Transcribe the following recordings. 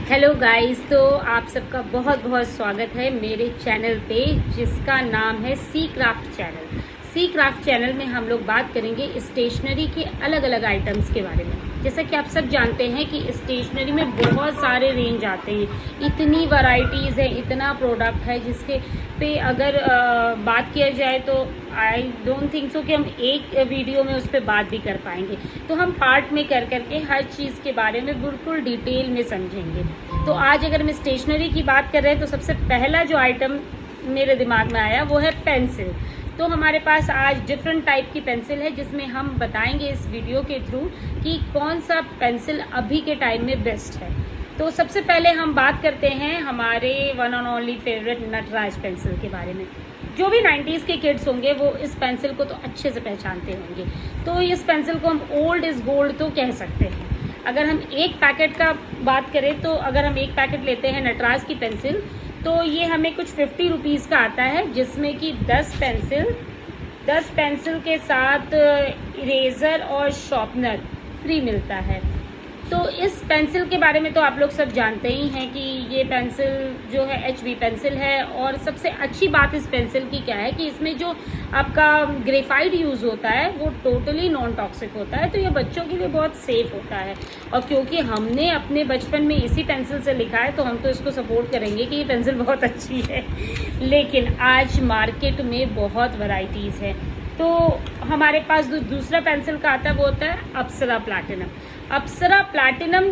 Hello guys, तो आप सबका बहुत बहुत स्वागत है मेरे चैनल पे जिसका नाम है सी क्राफ्ट चैनल। सी क्राफ्ट चैनल में हम लोग बात करेंगे स्टेशनरी के अलग अलग आइटम्स के बारे में। जैसा कि आप सब जानते हैं कि स्टेशनरी में बहुत सारे रेंज आते हैं, इतनी वैरायटीज़ है, इतना प्रोडक्ट है जिसके पे अगर बात किया जाए तो आई डोंट थिंक सो कि हम एक वीडियो में उस पर बात भी कर पाएंगे। तो हम पार्ट में कर करके हर चीज़ के बारे में बिल्कुल डिटेल में समझेंगे। तो आज अगर हम स्टेशनरी की बात कर रहे हैं तो सबसे पहला जो आइटम मेरे दिमाग में आया वो है पेंसिल। तो हमारे पास आज डिफरेंट टाइप की पेंसिल है जिसमें हम बताएंगे इस वीडियो के थ्रू कि कौन सा पेंसिल अभी के टाइम में बेस्ट है। तो सबसे पहले हम बात करते हैं हमारे one and only favourite Nataraj pencil के बारे में। जो भी 90s के किड्स होंगे वो इस पेंसिल को तो अच्छे से पहचानते होंगे। तो इस पेंसिल को हम ओल्ड इज़ गोल्ड तो कह सकते हैं। अगर हम एक पैकेट का बात करें तो अगर हम एक पैकेट लेते हैं नटराज की पेंसिल तो ये हमें कुछ 50 रुपीज़ का आता है, जिसमें कि 10 पेंसिल के साथ इरेज़र और शॉर्पनर फ्री मिलता है। तो इस पेंसिल के बारे में तो आप लोग सब जानते ही हैं कि ये पेंसिल जो है HB पेंसिल है। और सबसे अच्छी बात इस पेंसिल की क्या है कि इसमें जो आपका ग्रेफाइट यूज़ होता है वो टोटली नॉन टॉक्सिक होता है। तो ये बच्चों के लिए बहुत सेफ़ होता है। और क्योंकि हमने अपने बचपन में इसी पेंसिल से लिखा है तो हम तो इसको सपोर्ट करेंगे कि ये पेंसिल बहुत अच्छी है। लेकिन आज मार्केट में बहुत वैरायटीज़ है। तो हमारे पास दूसरा पेंसिल का आता है वो होता है अप्सरा प्लैटिनम। अप्सरा प्लैटिनम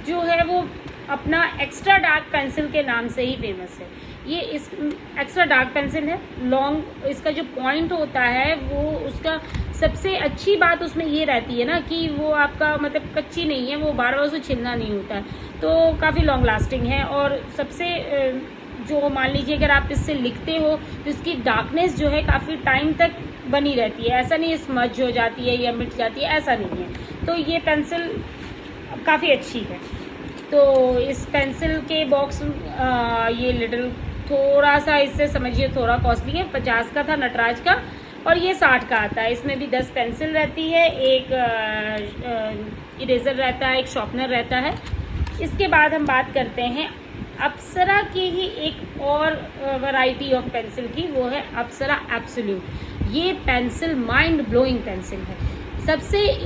जो है वो अपना एक्स्ट्रा डार्क पेंसिल के नाम से ही फेमस है। ये इस एक्स्ट्रा डार्क पेंसिल है, लॉन्ग इसका जो पॉइंट होता है वो उसका सबसे अच्छी बात उसमें ये रहती है ना कि वो आपका मतलब कच्ची नहीं है, वो बार बार उसे छिलना नहीं होता है, तो काफ़ी लॉन्ग लास्टिंग है। और सबसे जो मान लीजिए अगर आप इससे लिखते हो तो इसकी डार्कनेस जो है काफ़ी टाइम तक बनी रहती है। ऐसा नहीं स्मज हो जाती है या मिट जाती है, ऐसा नहीं है। तो ये पेंसिल काफ़ी अच्छी है। तो इस पेंसिल के बॉक्स ये लिटिल थोड़ा सा इससे समझिए थोड़ा कॉस्टली है। 50 का था नटराज का और ये 60 का आता है। इसमें भी 10 पेंसिल रहती है, एक इरेज़र रहता है, एक शॉर्पनर रहता है। इसके बाद हम बात करते हैं अप्सरा की ही एक और वैरायटी ऑफ पेंसिल की, वो है अप्सरा एब्सोल्यूट। ये पेंसिल माइंड ब्लोइंग पेंसिल है।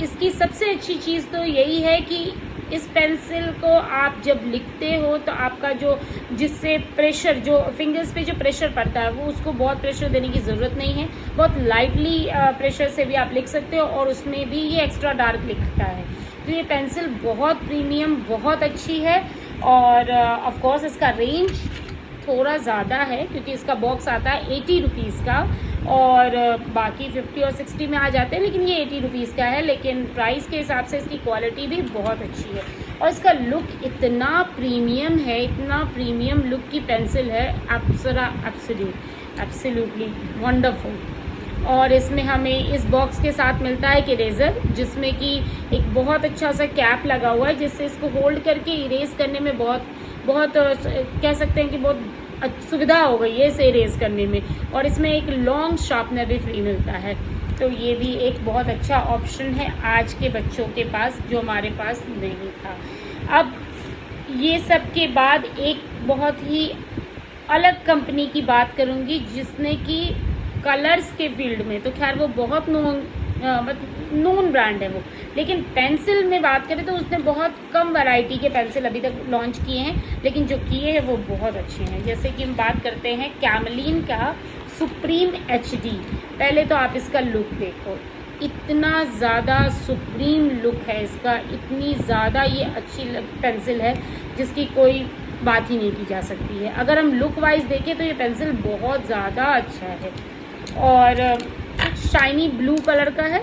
इसकी सबसे अच्छी चीज़ तो यही है कि इस पेंसिल को आप जब लिखते हो तो आपका जिससे प्रेशर जो फिंगर्स पे जो प्रेशर पड़ता है वो उसको बहुत प्रेशर देने की ज़रूरत नहीं है। बहुत लाइटली प्रेशर से भी आप लिख सकते हो और उसमें भी ये एक्स्ट्रा डार्क लिखता है। तो ये पेंसिल बहुत प्रीमियम, बहुत अच्छी है। और ऑफ कोर्स इसका रेंज थोड़ा ज़्यादा है क्योंकि इसका बॉक्स आता है 80 रुपीज़ का और बाकी 50 और 60 में आ जाते हैं, लेकिन ये 80 रुपीज़ का है। लेकिन प्राइस के हिसाब से इसकी क्वालिटी भी बहुत अच्छी है और इसका लुक इतना प्रीमियम है, इतना प्रीमियम लुक की पेंसिल है अप्सरा एब्सोल्युटली वंडरफुल। और इसमें हमें इस बॉक्स के साथ मिलता है एक इरेज़र जिसमें कि एक बहुत अच्छा सा कैप लगा हुआ है जिससे इसको होल्ड करके इरेज़ करने में बहुत कह सकते हैं कि बहुत सुविधा हो गई है इसे इरेज़ करने में। और इसमें एक लॉन्ग शार्पनर भी फ्री मिलता है। तो ये भी एक बहुत अच्छा ऑप्शन है आज के बच्चों के पास जो हमारे पास नहीं था। अब ये सब के बाद एक बहुत ही अलग कंपनी की बात करूँगी जिसने कि कलर्स के फील्ड में तो खैर वो बहुत नोन ब्रांड है वो, लेकिन पेंसिल में बात करें तो उसने बहुत कम वैरायटी के पेंसिल अभी तक लॉन्च किए हैं, लेकिन जो किए हैं वो बहुत अच्छे हैं। जैसे कि हम बात करते हैं कैमलिन का सुप्रीम HD। पहले तो आप इसका लुक देखो, इतना ज़्यादा सुप्रीम लुक है इसका, इतनी ज़्यादा ये अच्छी पेंसिल है जिसकी कोई बात ही नहीं की जा सकती है। अगर हम लुक वाइज देखें तो ये पेंसिल बहुत ज़्यादा अच्छा है और शाइनी ब्लू कलर का है।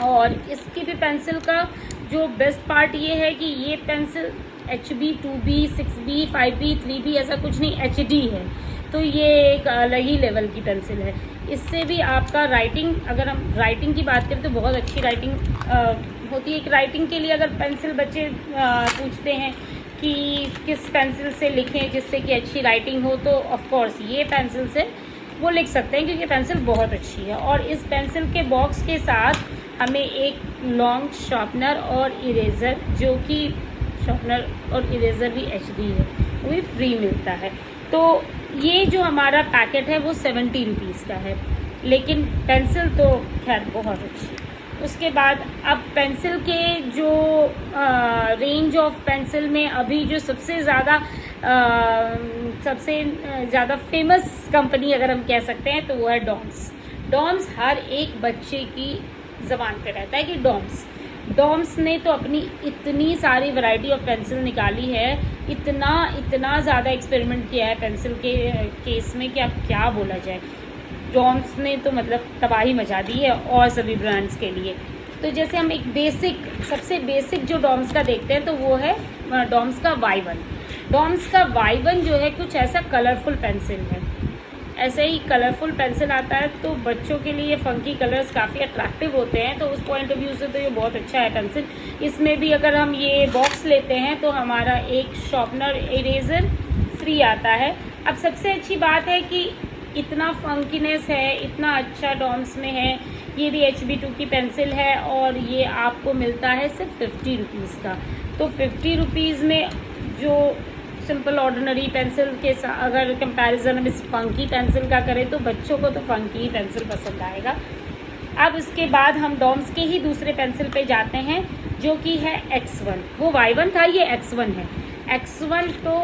और इसकी भी पेंसिल का जो बेस्ट पार्ट ये है कि ये pencil HB 2B 6B 5B 3B ऐसा कुछ नहीं, HD है। तो ये एक अलग ही लेवल की पेंसिल है। इससे भी आपका राइटिंग, अगर हम राइटिंग की बात करें तो बहुत अच्छी राइटिंग होती है। एक राइटिंग के लिए अगर पेंसिल बच्चे पूछते हैं कि किस पेंसिल से लिखें जिससे कि अच्छी राइटिंग हो तो ऑफ कोर्स ये पेंसिल से वो लिख सकते हैं क्योंकि पेंसिल बहुत अच्छी है। और इस पेंसिल के बॉक्स के साथ हमें एक लॉन्ग शार्पनर और इरेज़र जो कि शार्पनर और इरेज़र भी HD है, वो भी फ्री मिलता है। तो ये जो हमारा पैकेट है वो 70 रुपीज़ का है, लेकिन पेंसिल तो खैर बहुत अच्छी। उसके बाद अब पेंसिल के जो रेंज ऑफ पेंसिल में अभी जो सबसे ज़्यादा फेमस कंपनी अगर हम कह सकते हैं तो वो है डॉम्स। डॉम्स हर एक बच्चे की ज़बान पे रहता है कि डॉम्स ने तो अपनी इतनी सारी वैरायटी ऑफ पेंसिल निकाली है, इतना ज़्यादा एक्सपेरिमेंट किया है पेंसिल के केस में कि अब क्या बोला जाए। डॉम्स ने तो मतलब तबाही मचा दी है और सभी ब्रांड्स के लिए। तो जैसे हम एक सबसे बेसिक जो डॉम्स का देखते हैं तो वो है डॉम्स का Y1। डॉम्स का Y1 जो है कुछ ऐसा कलरफुल पेंसिल है, ऐसे ही कलरफुल पेंसिल आता है, तो बच्चों के लिए फंकी कलर्स काफ़ी अट्रैक्टिव होते हैं, तो उस पॉइंट ऑफ व्यू से तो ये बहुत अच्छा है पेंसिल। इसमें भी अगर हम ये बॉक्स लेते हैं तो हमारा एक शार्पनर इरेज़र फ्री आता है। अब सबसे अच्छी बात है कि इतना फंकीनेस है, इतना अच्छा डॉम्स में है। ये भी HB2 की पेंसिल है और ये आपको मिलता है सिर्फ 50 रुपीज़ का। तो 50 रुपीज़ में जो सिंपल ऑर्डिनरी पेंसिल के साथ अगर कंपैरिजन हम इस फंकी पेंसिल का करें तो बच्चों को तो फंकी ही पेंसिल पसंद आएगा। अब इसके बाद हम डॉम्स के ही दूसरे पेंसिल पे जाते हैं जो कि है X1। वो Y1 था, ये X1 है। X1 तो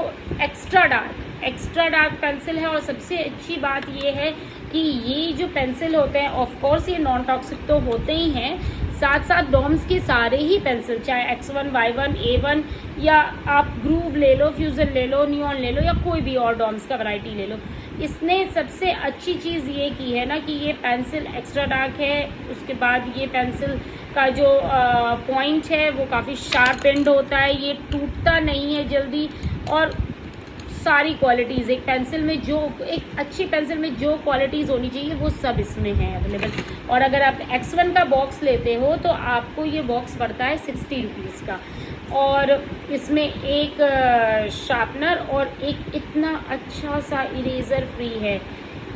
एक्स्ट्रा डार्क पेंसिल है और सबसे अच्छी बात ये है कि ये जो पेंसिल होते हैं ऑफ कोर्स ये नॉन टॉक्सिक तो होते ही हैं, साथ साथ डॉम्स के सारे ही पेंसिल चाहे X1, Y1, A1 या आप ग्रूव ले लो, फ्यूज़न ले लो, नियॉन ले लो या कोई भी और डॉम्स का वैरायटी ले लो। इसने सबसे अच्छी चीज़ ये की है ना कि ये पेंसिल एक्स्ट्रा डार्क है। उसके बाद ये पेंसिल का जो पॉइंट है वो काफ़ी शार्प एंड होता है, ये टूटता नहीं है जल्दी, और सारी क्वालिटीज़ एक अच्छी पेंसिल में जो क्वालिटीज़ होनी चाहिए वो सब इसमें है अवेलेबल। और अगर आप X1 का बॉक्स लेते हो तो आपको ये बॉक्स पड़ता है 60 रुपीज़ का, और इसमें एक शार्पनर और एक इतना अच्छा सा इरेज़र फ्री है।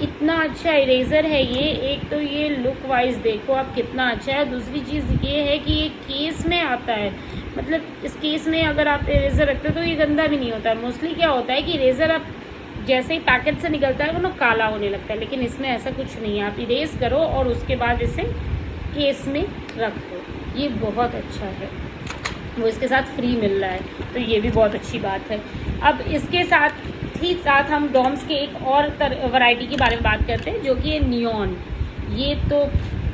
इतना अच्छा इरेज़र है ये, एक तो ये लुक वाइज देखो आप कितना अच्छा है। दूसरी चीज़ ये है कि ये केस में आता है, मतलब इस केस में अगर आप इरेज़र रखते हो तो ये गंदा भी नहीं होता है। मोस्टली क्या होता है कि इरेज़र आप जैसे ही पैकेट से निकलता है वो ना काला होने लगता है, लेकिन इसमें ऐसा कुछ नहीं है। आप इरेज़ करो और उसके बाद इसे केस में रख दो, ये बहुत अच्छा है। वो इसके साथ फ्री मिल रहा है तो ये भी बहुत अच्छी बात है। अब इसके साथ हम डॉम्स के एक और वैरायटी के बारे में बात करते हैं जो कि है नियॉन। ये तो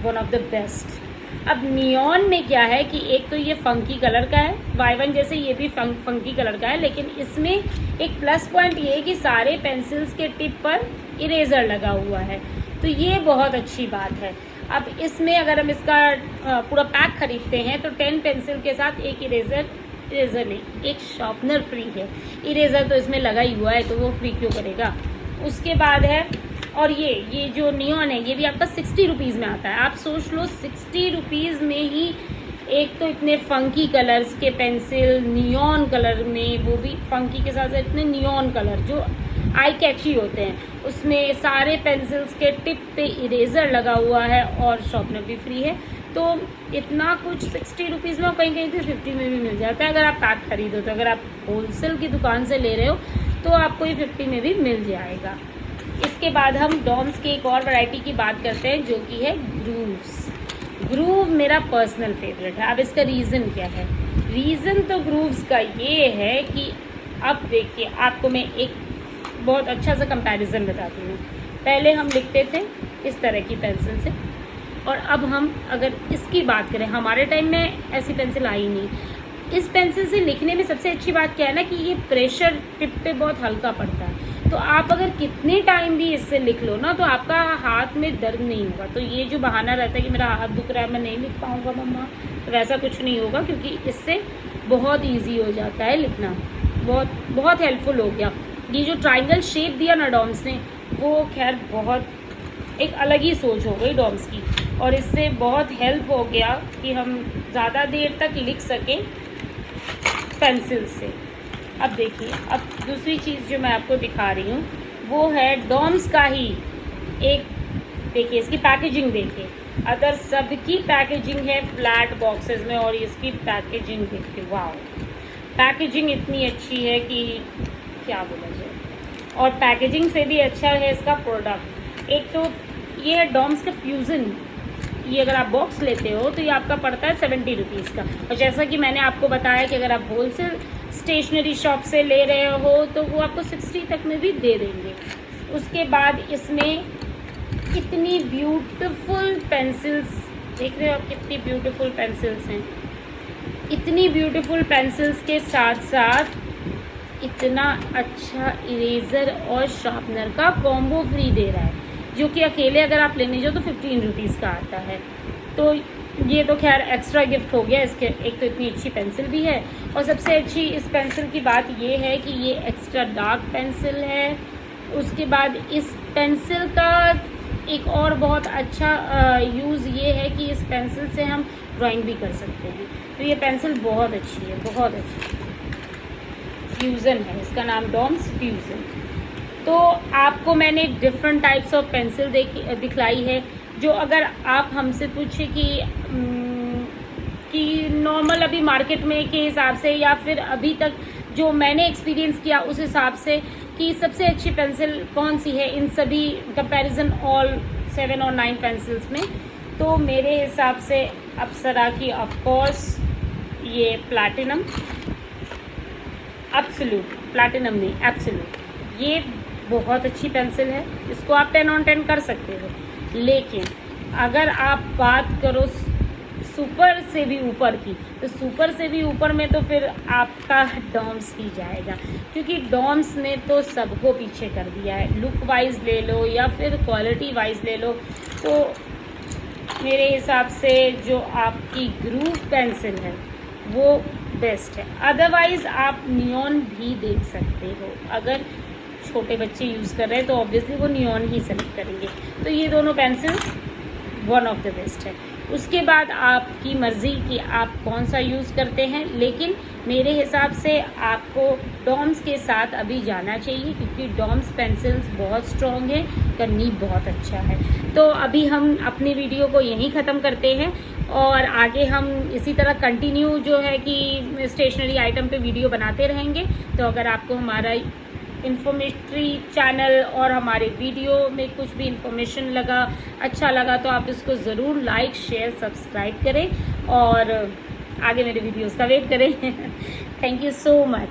वन ऑफ द बेस्ट। अब नियॉन में क्या है कि एक तो ये फंकी कलर का है, Y1 जैसे ये भी फंकी कलर का है, लेकिन इसमें एक प्लस पॉइंट ये है कि सारे पेंसिल्स के टिप पर इरेज़र लगा हुआ है, तो ये बहुत अच्छी बात है। अब इसमें अगर हम इसका पूरा पैक खरीदते हैं तो 10 पेंसिल के साथ एक इरेज़र नहीं, एक शार्पनर फ्री है। इरेज़र तो इसमें लगा ही हुआ है तो वो फ्री क्यों करेगा। उसके बाद है, और ये जो नियॉन है ये भी आपका 60 रुपीज़ में आता है। आप सोच लो 60 रुपीज़ में ही एक तो इतने फंकी कलर्स के पेंसिल नियॉन कलर में, वो भी फंकी के साथ साथ इतने नियॉन कलर जो आई कैची होते हैं, उसमें सारे पेंसिल्स के टिप पे इरेज़र लगा हुआ है और शार्पनर भी फ्री है। तो इतना कुछ 60 रुपीज़ में, कहीं कहीं तो 50 में भी मिल जाता है अगर आप पैक खरीदो। तो अगर आप होलसेल की दुकान से ले रहे हो तो आपको ये 50 में भी मिल जाएगा। इसके बाद हम डॉम्स की एक और वैरायटी की बात करते हैं जो कि है ग्रूव्स। ग्रूव मेरा पर्सनल फेवरेट है। अब इसका रीज़न क्या है? रीज़न तो ग्रूव्स का ये है कि अब देखिए आपको मैं एक बहुत अच्छा सा कंपैरिजन बताती हूँ। पहले हम लिखते थे इस तरह की पेंसिल से, और अब हम अगर इसकी बात करें, हमारे टाइम में ऐसी पेंसिल आई नहीं। इस पेंसिल से लिखने में सबसे अच्छी बात क्या है ना कि ये प्रेशर टिप पे बहुत हल्का पड़ता है, तो आप अगर कितने टाइम भी इससे लिख लो ना तो आपका हाथ में दर्द नहीं होगा। तो ये जो बहाना रहता है कि मेरा हाथ दुख रहा है, मैं नहीं लिख पाऊँगा मम्मा, तो वैसा कुछ नहीं होगा, क्योंकि इससे बहुत ईजी हो जाता है लिखना, बहुत हेल्पफुल हो गया। ये जो ट्राइंगल शेप दिया ना डॉम्स ने, वो खैर बहुत एक अलग ही सोच हो गई डॉम्स की, और इससे बहुत हेल्प हो गया कि हम ज़्यादा देर तक लिख सकें पेंसिल से। अब देखिए, अब दूसरी चीज़ जो मैं आपको दिखा रही हूँ वो है डॉम्स का ही एक, देखिए इसकी पैकेजिंग देखिए। अदर सबकी पैकेजिंग है फ्लैट बॉक्सेस में, और इसकी पैकेजिंग देखिए, वाह। पैकेजिंग इतनी अच्छी है कि क्या बोला जाए, और पैकेजिंग से भी अच्छा है इसका प्रोडक्ट। एक तो ये है डॉम्स का फ्यूज़न, ये अगर आप बॉक्स लेते हो तो ये आपका पड़ता है 70 रुपीज़ का, और जैसा कि मैंने आपको बताया कि अगर आप होलसेल स्टेशनरी शॉप से ले रहे हो तो वो आपको 60 तक में भी दे देंगे। उसके बाद इसमें कितनी ब्यूटीफुल पेंसिल्स, देख रहे हो आप कितनी ब्यूटीफुल पेंसिल्स हैं। इतनी ब्यूटीफुल पेंसिल्स के साथ साथ इतना अच्छा इरेज़र और शार्पनर का कॉम्बो फ्री दे रहा है, जो कि अकेले अगर आप लेने जाओ तो 15 रुपीज़ का आता है। तो ये तो खैर एक्स्ट्रा गिफ्ट हो गया इसके। एक तो इतनी अच्छी पेंसिल भी है, और सबसे अच्छी इस पेंसिल की बात ये है कि ये एक्स्ट्रा डार्क पेंसिल है। उसके बाद इस पेंसिल का एक और बहुत अच्छा यूज़ ये है कि इस पेंसिल से हम ड्राइंग भी कर सकते हैं। तो ये पेंसिल बहुत अच्छी है, बहुत अच्छी। फ्यूज़न है इसका नाम, डॉम्स फ्यूज़न। तो आपको मैंने डिफरेंट टाइप्स ऑफ पेंसिल दिखलाई है, जो अगर आप हमसे पूछे कि नॉर्मल अभी मार्केट में के हिसाब से या फिर अभी तक जो मैंने एक्सपीरियंस किया उस हिसाब से कि सबसे अच्छी पेंसिल कौन सी है इन सभी कंपैरिजन ऑल 7 और 9 पेंसिल्स में, तो मेरे हिसाब से अप्सरा की ऑफ कोर्स ये प्लैटिनम, एब्सोल्यूट, प्लैटिनम नहीं एब्सोल्यूट, ये बहुत अच्छी पेंसिल है। इसको आप 10 on 10 कर सकते हो। लेकिन अगर आप बात करो सुपर से भी ऊपर की, तो सुपर से भी ऊपर में तो फिर आपका डॉम्स ही जाएगा, क्योंकि डॉम्स ने तो सबको पीछे कर दिया है। लुक वाइज ले लो या फिर क्वालिटी वाइज ले लो, तो मेरे हिसाब से जो आपकी ग्रूव पेंसिल है वो बेस्ट है। अदरवाइज़ आप नियॉन भी देख सकते हो, अगर छोटे बच्चे यूज़ कर रहे हैं तो ऑब्वियसली वो नियॉन ही सेलेक्ट करेंगे। तो ये दोनों pencil one of the best है। उसके बाद आपकी मर्ज़ी कि आप कौन सा यूज़ करते हैं, लेकिन मेरे हिसाब से आपको डॉम्स के साथ अभी जाना चाहिए, क्योंकि डॉम्स पेंसिल्स बहुत स्ट्रॉन्ग है, करनी बहुत अच्छा है। तो अभी हम अपनी वीडियो को यहीं ख़त्म करते हैं, और आगे हम इसी तरह कंटिन्यू जो है कि स्टेशनरी आइटम पे वीडियो बनाते रहेंगे। तो अगर आपको हमारा इन्फॉर्मेटरी चैनल और हमारे वीडियो में कुछ भी इंफॉर्मेशन लगा, अच्छा लगा, तो आप इसको ज़रूर लाइक शेयर सब्सक्राइब करें और आगे मेरे वीडियोस का वेट करें। Thank you so much.